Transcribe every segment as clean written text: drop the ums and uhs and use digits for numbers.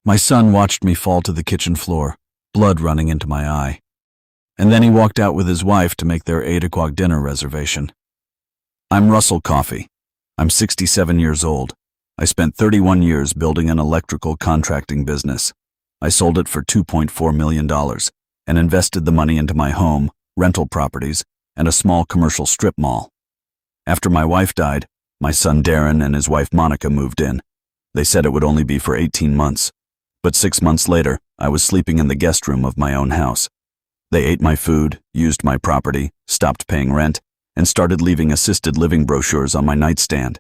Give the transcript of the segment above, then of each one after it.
My son watched me fall to the kitchen floor, blood running into my eye. And then he walked out with his wife to make their 8 o'clock dinner reservation. I'm Russell Coffey. I'm 67 years old. I spent 31 years building an electrical contracting business. I sold it for $2.4 million and invested the money into my home, rental properties, and a small commercial strip mall. After my wife died, my son Darren and his wife Monica moved in. They said it would only be for 18 months. But 6 months later, I was sleeping in the guest room of my own house. They ate my food, used my property, stopped paying rent, and started leaving assisted living brochures on my nightstand.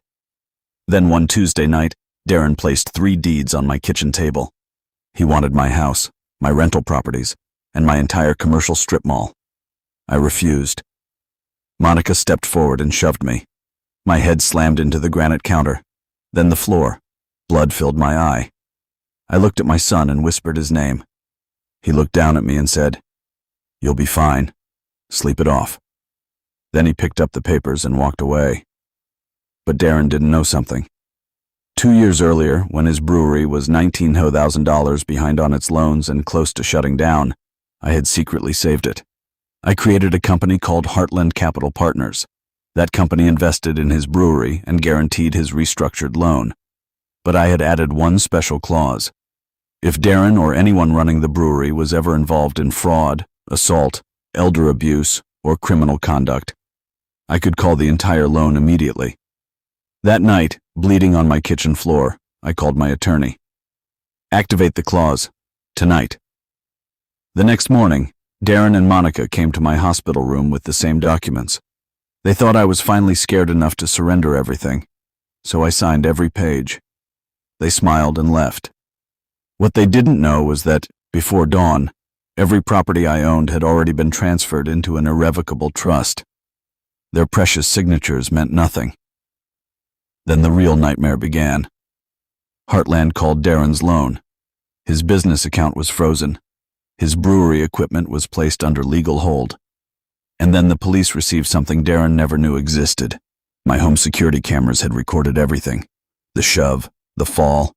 Then one Tuesday night, Darren placed 3 deeds on my kitchen table. He wanted my house, my rental properties, and my entire commercial strip mall. I refused. Monica stepped forward and shoved me. My head slammed into the granite counter, then the floor. Blood filled my eye. I looked at my son and whispered his name. He looked down at me and said, "You'll be fine. Sleep it off." Then he picked up the papers and walked away. But Darren didn't know something. 2 years earlier, when his brewery was $19,000 behind on its loans and close to shutting down, I had secretly saved it. I created a company called Heartland Capital Partners. That company invested in his brewery and guaranteed his restructured loan. But I had added one special clause. If Darren or anyone running the brewery was ever involved in fraud, assault, elder abuse, or criminal conduct, I could call the entire loan immediately. That night, bleeding on my kitchen floor, I called my attorney. "Activate the clause. Tonight." The next morning, Darren and Monica came to my hospital room with the same documents. They thought I was finally scared enough to surrender everything, so I signed every page. They smiled and left. What they didn't know was that, before dawn, every property I owned had already been transferred into an irrevocable trust. Their precious signatures meant nothing. Then the real nightmare began. Heartland called Darren's loan. His business account was frozen. His brewery equipment was placed under legal hold. And then the police received something Darren never knew existed. My home security cameras had recorded everything. The shove, the fall,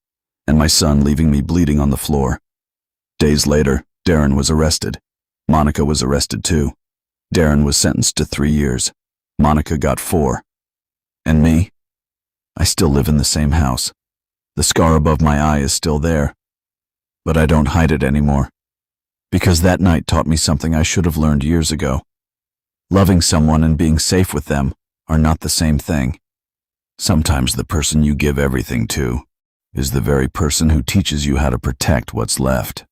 and my son leaving me bleeding on the floor. Days later, Darren was arrested. Monica was arrested too. Darren was sentenced to 3 years. Monica got 4. And me? I still live in the same house. The scar above my eye is still there. But I don't hide it anymore. Because that night taught me something I should have learned years ago. Loving someone and being safe with them are not the same thing. Sometimes the person you give everything to is the very person who teaches you how to protect what's left.